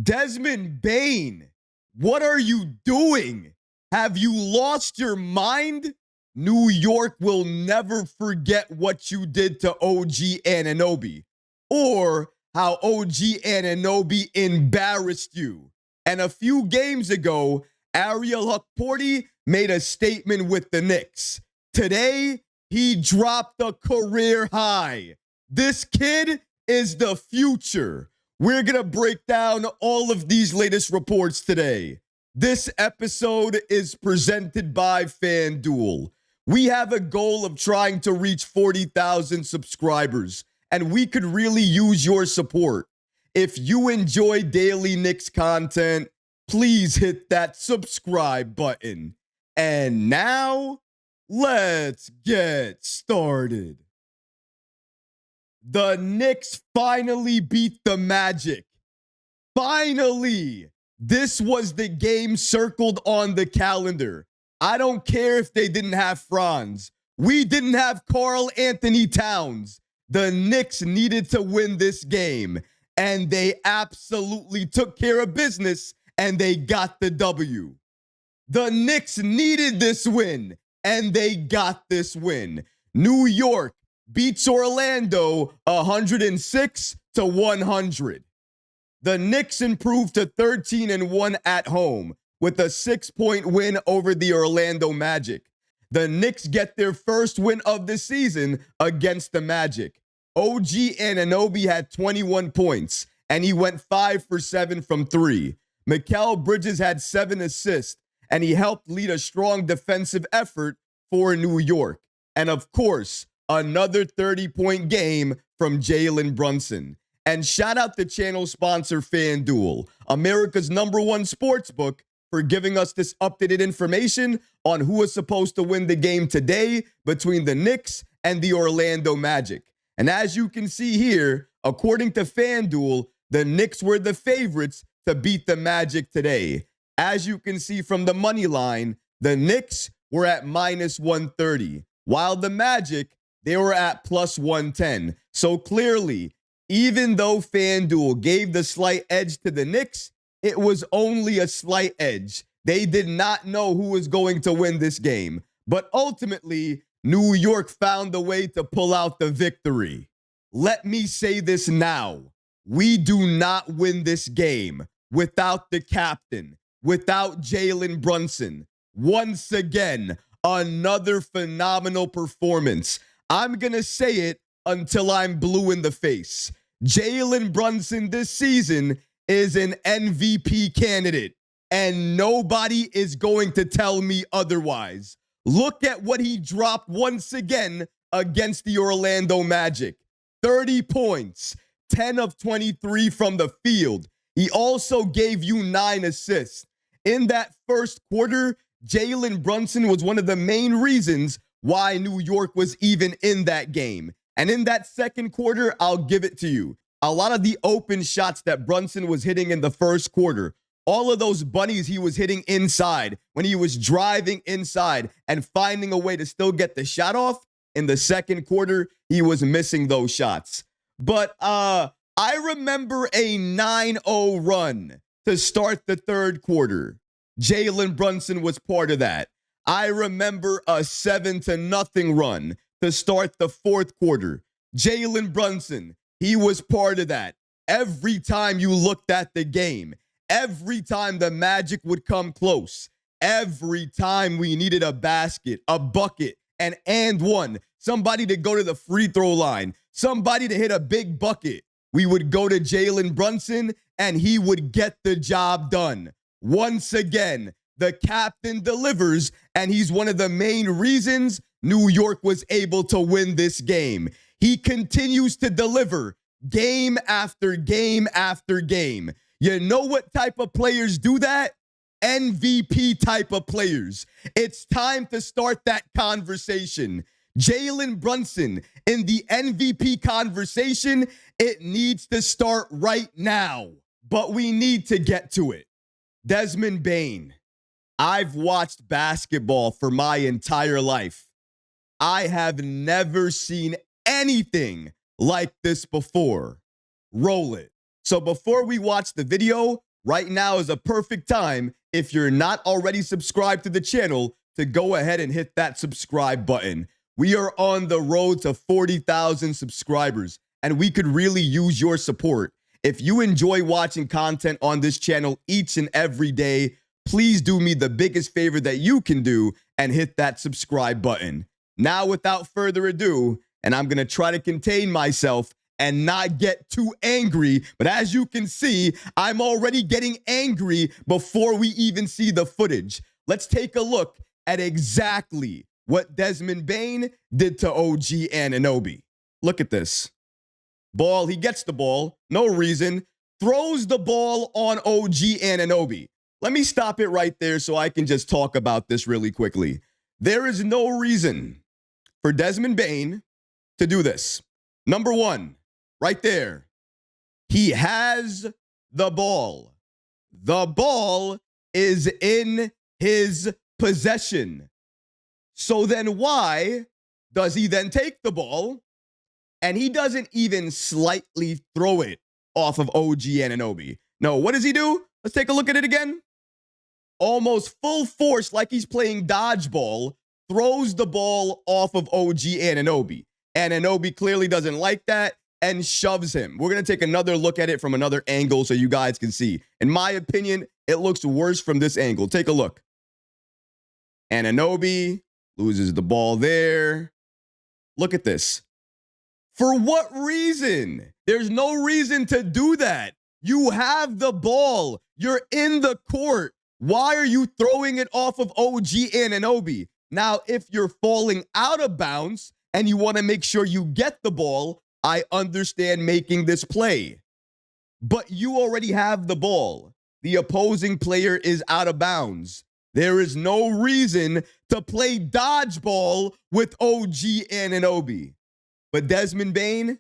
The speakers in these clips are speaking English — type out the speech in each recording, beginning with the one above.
Desmond Bane, what are you doing? Have you lost your mind? New York will never forget what you did to OG Anunoby or how OG Anunoby embarrassed you. And a few games ago, Ariel Hukporti made a statement with the Knicks. Today, he dropped a career high. This kid is the future. We're going to break down all of these latest reports today. This episode is presented by FanDuel. We have a goal of trying to reach 40,000 subscribers, and we could really use your support. If you enjoy daily Knicks content, please hit that subscribe button. And now, let's get started. The Knicks finally beat the Magic. Finally! This was the game circled on the calendar. I don't care if they didn't have Franz. We didn't have Karl-Anthony Towns. The Knicks needed to win this game, and they absolutely took care of business, and they got the W. The Knicks needed this win, and they got this win. New York beats Orlando 106-100. The Knicks improved to 13-1 at home with a 6-point win over the Orlando Magic. The Knicks get their first win of the season against the Magic. OG Anunoby had 21 points, and he went 5 for 7 from 3. Mikal Bridges had 7 assists, and he helped lead a strong defensive effort for New York. And of course, another 30-point game from Jalen Brunson. And shout out to channel sponsor FanDuel, America's #1 sportsbook, for giving us this updated information on who is supposed to win the game today between the Knicks and the Orlando Magic. And as you can see here, according to FanDuel, the Knicks were the favorites to beat the Magic today. As you can see from the money line, the Knicks were at -130, while the Magic, they were at +110. So clearly, even though FanDuel gave the slight edge to the Knicks, it was only a slight edge. They did not know who was going to win this game. But ultimately, New York found a way to pull out the victory. Let me say this now. We do not win this game without the captain, without Jalen Brunson. Once again, another phenomenal performance. I'm going to say it until I'm blue in the face. Jalen Brunson this season is an MVP candidate, and nobody is going to tell me otherwise. Look at what he dropped once again against the Orlando Magic. 30 points, 10 of 23 from the field. He also gave you 9 assists. In that first quarter, Jalen Brunson was one of the main reasons why New York was even in that game. And in that second quarter, I'll give it to you. A lot of the open shots that Brunson was hitting in the first quarter, all of those bunnies he was hitting inside when he was driving inside and finding a way to still get the shot off, in the second quarter, he was missing those shots. But I remember a 9-0 run to start the third quarter. Jalen Brunson was part of that. I remember a 7-0 run to start the fourth quarter. Jalen Brunson, he was part of that. Every time you looked at the game, every time the Magic would come close, every time we needed a basket, a bucket, and one, somebody to go to the free throw line, somebody to hit a big bucket, we would go to Jalen Brunson and he would get the job done. Once again, the captain delivers, and he's one of the main reasons New York was able to win this game. He continues to deliver game after game after game. You know what type of players do that? MVP type of players. It's time to start that conversation. Jalen Brunson in the MVP conversation, it needs to start right now. But we need to get to it. Desmond Bane. I've watched basketball for my entire life. I have never seen anything like this before. Roll it. So before we watch the video, right now is a perfect time, if you're not already subscribed to the channel, to go ahead and hit that subscribe button. We are on the road to 40,000 subscribers, and we could really use your support. If you enjoy watching content on this channel each and every day, please do me the biggest favor that you can do and hit that subscribe button. Now, without further ado, and I'm going to try to contain myself and not get too angry, but as you can see, I'm already getting angry before we even see the footage. Let's take a look at exactly what Desmond Bane did to OG Anunoby. Look at this. Ball, he gets the ball, no reason, throws the ball on OG Anunoby. Let me stop it right there so I can just talk about this really quickly. There is no reason for Desmond Bane to do this. Number one, right there, he has the ball. The ball is in his possession. So then why does he then take the ball and he doesn't even slightly throw it off of OG Anunoby? No, what does he do? Let's take a look at it again. Almost full force, like he's playing dodgeball, throws the ball off of OG Anunoby. Anunoby clearly doesn't like that and shoves him. We're going to take another look at it from another angle so you guys can see. In my opinion, it looks worse from this angle. Take a look. Anunoby loses the ball there. Look at this. For what reason? There's no reason to do that. You have the ball. You're in the court. Why are you throwing it off of OG Anunoby? Now, if you're falling out of bounds and you want to make sure you get the ball, I understand making this play. But you already have the ball. The opposing player is out of bounds. There is no reason to play dodgeball with OG Anunoby. But Desmond Bane,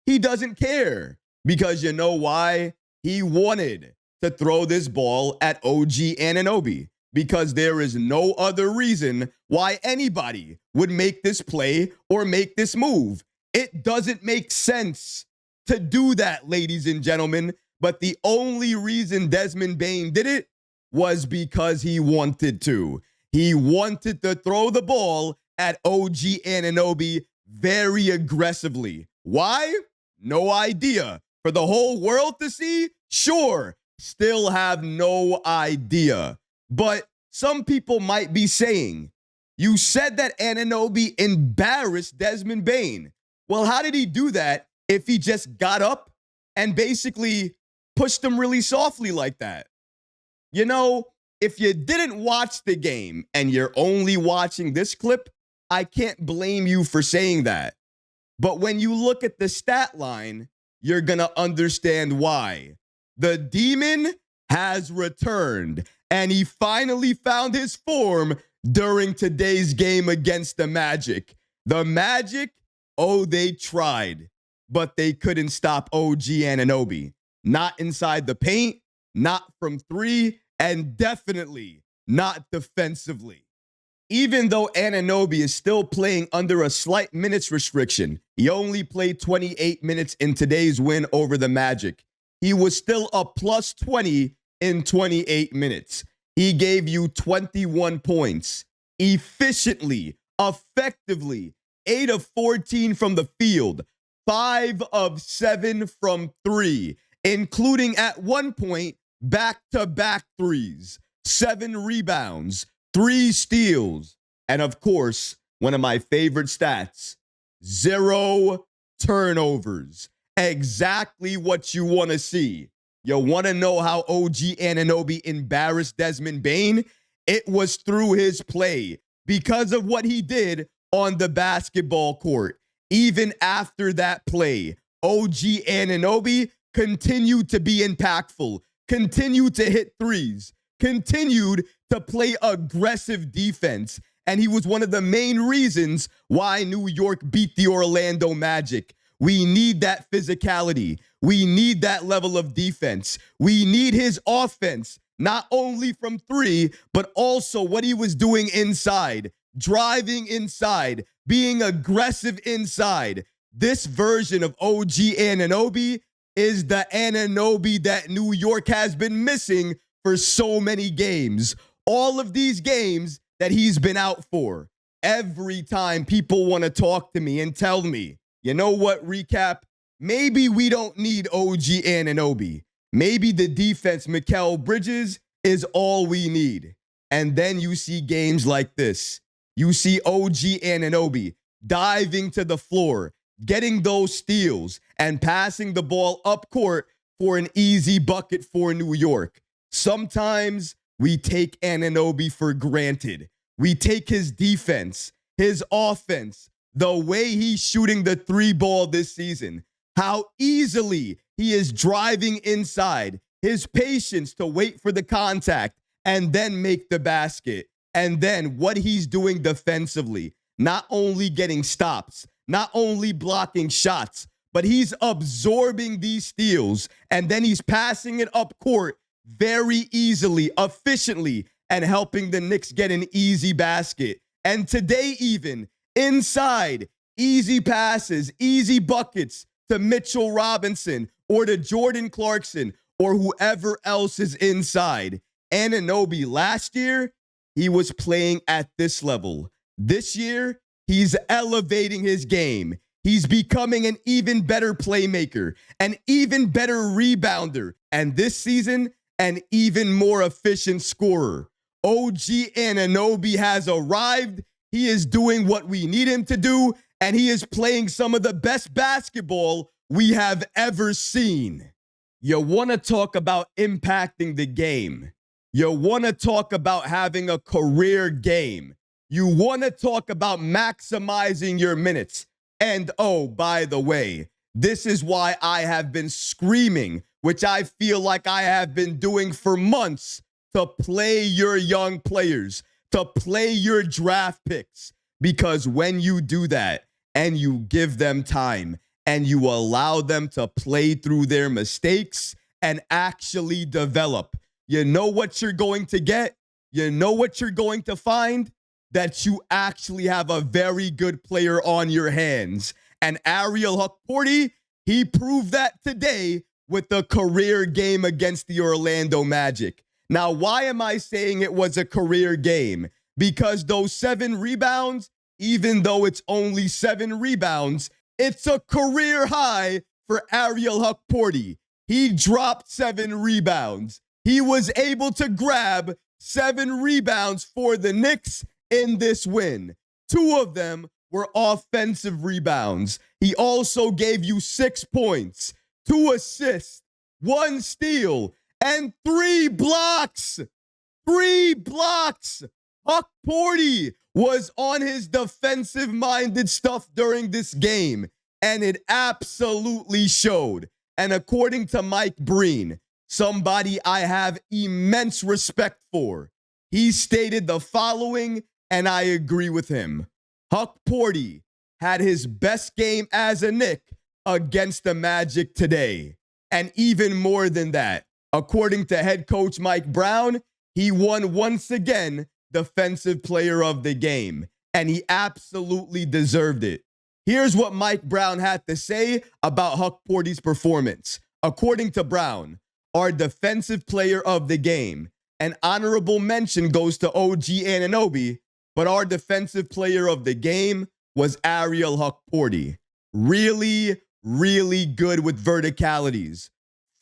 he doesn't care. Because you know why? He wanted to throw this ball at OG Anunoby. Because there is no other reason why anybody would make this play or make this move. It doesn't make sense to do that, ladies and gentlemen. But the only reason Desmond Bane did it was because he wanted to. He wanted to throw the ball at OG Anunoby very aggressively. Why? No idea. For the whole world to see? Sure. Still have no idea. But some people might be saying, you said that Anunoby embarrassed Desmond Bane. Well, how did he do that if he just got up and basically pushed him really softly like that? You know, if you didn't watch the game and you're only watching this clip, I can't blame you for saying that. But when you look at the stat line, you're going to understand why. The demon has returned, and he finally found his form during today's game against the Magic. The Magic, oh, they tried, but they couldn't stop OG Anunoby. Not inside the paint, not from three, and definitely not defensively. Even though Anunoby is still playing under a slight minutes restriction, he only played 28 minutes in today's win over the Magic. He was still a plus 20 in 28 minutes. He gave you 21 points efficiently, effectively, 8 of 14 from the field, 5 of 7 from 3, including at one point back-to-back threes, 7 rebounds, 3 steals, and of course, one of my favorite stats, 0 turnovers. Exactly what you want to see. You want to know how OG Anunoby embarrassed Desmond Bane? It was through his play because of what he did on the basketball court. Even after that play, OG Anunoby continued to be impactful, continued to hit threes, continued to play aggressive defense. And he was one of the main reasons why New York beat the Orlando Magic. We need that physicality. We need that level of defense. We need his offense, not only from 3, but also what he was doing inside, driving inside, being aggressive inside. This version of OG Anunoby is the Anunoby that New York has been missing for so many games. All of these games that he's been out for. Every time people want to talk to me and tell me, you know what, recap? Maybe we don't need OG Anunoby. Maybe the defense, Mikal Bridges, is all we need. And then you see games like this. You see OG Anunoby diving to the floor, getting those steals, and passing the ball up court for an easy bucket for New York. Sometimes we take Anunoby for granted. We take his defense, his offense, the way he's shooting the three ball this season, how easily he is driving inside, his patience to wait for the contact and then make the basket, and then what he's doing defensively, not only getting stops, not only blocking shots, but he's absorbing these steals, and then he's passing it up court very easily, efficiently, and helping the Knicks get an easy basket. And today even, inside, easy passes, easy buckets to Mitchell Robinson or to Jordan Clarkson or whoever else is inside. Anunoby last year, he was playing at this level. This year, he's elevating his game. He's becoming an even better playmaker, an even better rebounder, and this season, an even more efficient scorer. OG Anunoby has arrived. He is doing what we need him to do, and he is playing some of the best basketball we have ever seen. You want to talk about impacting the game. You want to talk about having a career game. You want to talk about maximizing your minutes. And oh, by the way, this is why I have been screaming, which I feel like I have been doing for months, to play your young players, to play your draft picks. Because when you do that and you give them time and you allow them to play through their mistakes and actually develop, you know what you're going to get? You know what you're going to find? That you actually have a very good player on your hands. And Ariel Hukporti, he proved that today with the career game against the Orlando Magic. Now, why am I saying it was a career game? Because those 7 rebounds, even though it's only 7 rebounds, it's a career high for Ariel Hukporti. He dropped 7 rebounds. He was able to grab 7 rebounds for the Knicks in this win. 2 of them were offensive rebounds. He also gave you 6 points, 2 assists, 1 steal, and 3 blocks. 3 blocks. Hukporti was on his defensive-minded stuff during this game, and it absolutely showed. And according to Mike Breen, somebody I have immense respect for, he stated the following, and I agree with him. Hukporti had his best game as a Knick against the Magic today. And even more than that, according to head coach Mike Brown, he won once again Defensive Player of the Game, and he absolutely deserved it. Here's what Mike Brown had to say about Hukporti's performance. According to Brown, our Defensive Player of the Game, an honorable mention goes to OG Anunoby, but our Defensive Player of the Game was Ariel Hukporti. Really, really good with verticalities.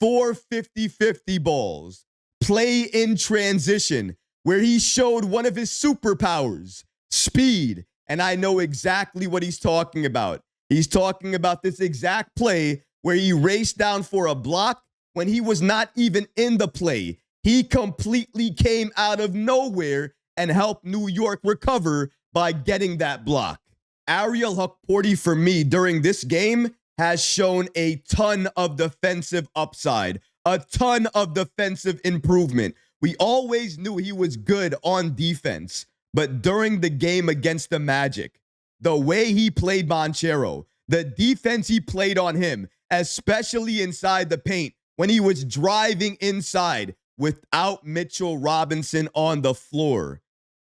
4 50-50 balls. Play in transition, where he showed one of his superpowers, speed. And I know exactly what he's talking about. He's talking about this exact play where he raced down for a block when he was not even in the play. He completely came out of nowhere and helped New York recover by getting that block. Ariel Hukporti, for me, during this game, has shown a ton of defensive upside, a ton of defensive improvement. We always knew he was good on defense, but during the game against the Magic, the way he played Banchero, the defense he played on him, especially inside the paint, when he was driving inside without Mitchell Robinson on the floor,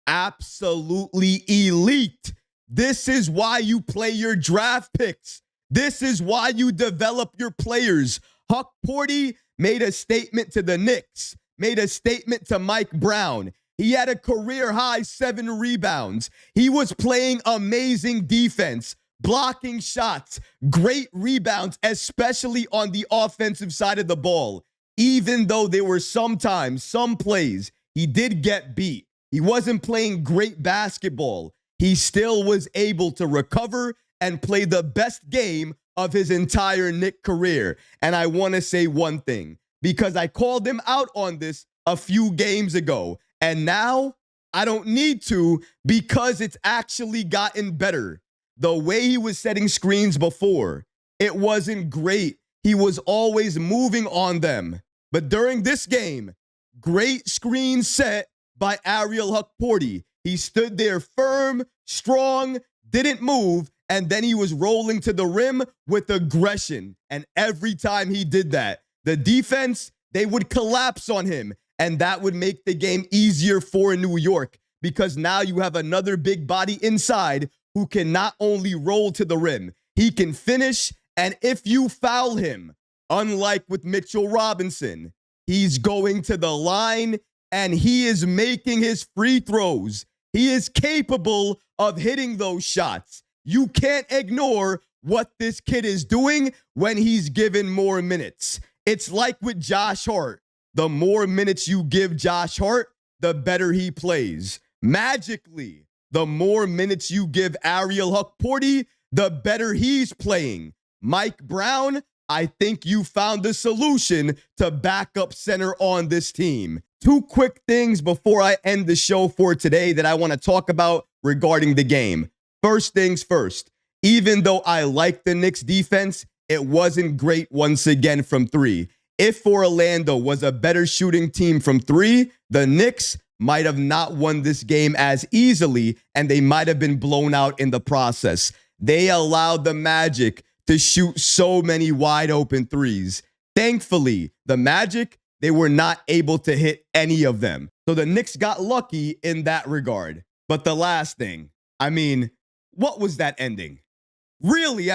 absolutely elite. This is why you play your draft picks. This is why you develop your players. Hukporti made a statement to the Knicks, made a statement to Mike Brown. He had a career-high 7 rebounds. He was playing amazing defense, blocking shots, great rebounds, especially on the offensive side of the ball. Even though there were sometimes, some plays, he did get beat. He wasn't playing great basketball. He still was able to recover and play the best game of his entire Knicks career. And I want to say one thing, because I called him out on this a few games ago. And now I don't need to, because it's actually gotten better. The way he was setting screens before, it wasn't great. He was always moving on them. But during this game, great screen set by Ariel Hukporti. He stood there firm, strong, didn't move, and then he was rolling to the rim with aggression. And every time he did that, the defense, they would collapse on him. And that would make the game easier for New York, because now you have another big body inside who can not only roll to the rim, he can finish. And if you foul him, unlike with Mitchell Robinson, he's going to the line and he is making his free throws. He is capable of hitting those shots. You can't ignore what this kid is doing when he's given more minutes. It's like with Josh Hart. The more minutes you give Josh Hart, the better he plays. Magically, the more minutes you give Ariel Hukporti, the better he's playing. Mike Brown, I think you found the solution to backup center on this team. 2 quick things before I end the show for today that I want to talk about regarding the game. First things first, even though I like the Knicks defense, it wasn't great once again from 3. If Orlando was a better shooting team from 3, the Knicks might have not won this game as easily, and they might have been blown out in the process. They allowed the Magic to shoot so many wide open threes. Thankfully, the Magic, they were not able to hit any of them. So the Knicks got lucky in that regard. But the last thing, what was that ending? Really,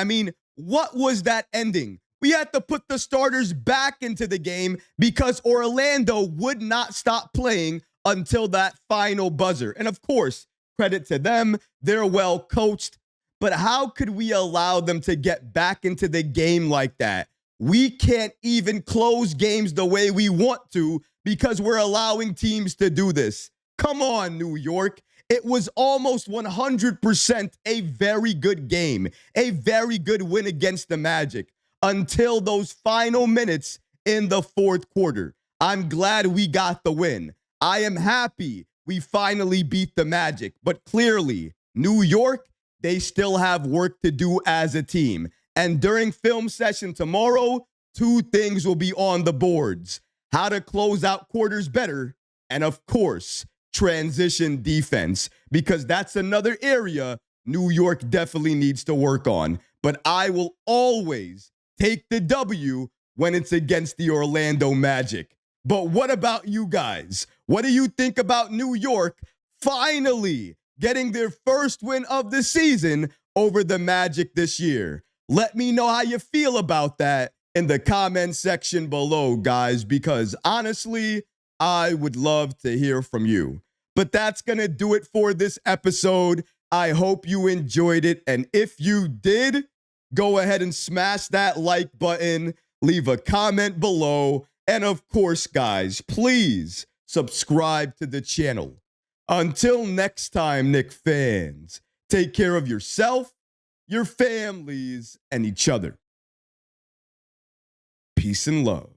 what was that ending? We had to put the starters back into the game because Orlando would not stop playing until that final buzzer. And of course, credit to them, they're well coached. But how could we allow them to get back into the game like that? We can't even close games the way we want to because we're allowing teams to do this. Come on, New York. It was almost 100% a very good game, a very good win against the Magic until those final minutes in the fourth quarter. I'm glad we got the win. I am happy we finally beat the Magic, but clearly, New York, they still have work to do as a team. And during film session tomorrow, 2 things will be on the boards: how to close out quarters better, and of course, transition defense, because that's another area New York definitely needs to work on. But I will always take the W when it's against the Orlando Magic. But what about you guys? What do you think about New York finally getting their first win of the season over the Magic this year? Let me know how you feel about that in the comment section below, guys, because honestly, I would love to hear from you. But that's going to do it for this episode. I hope you enjoyed it. And if you did, go ahead and smash that like button, leave a comment below, and of course, guys, please subscribe to the channel. Until next time, Knicks fans, take care of yourself, your families, and each other. Peace and love.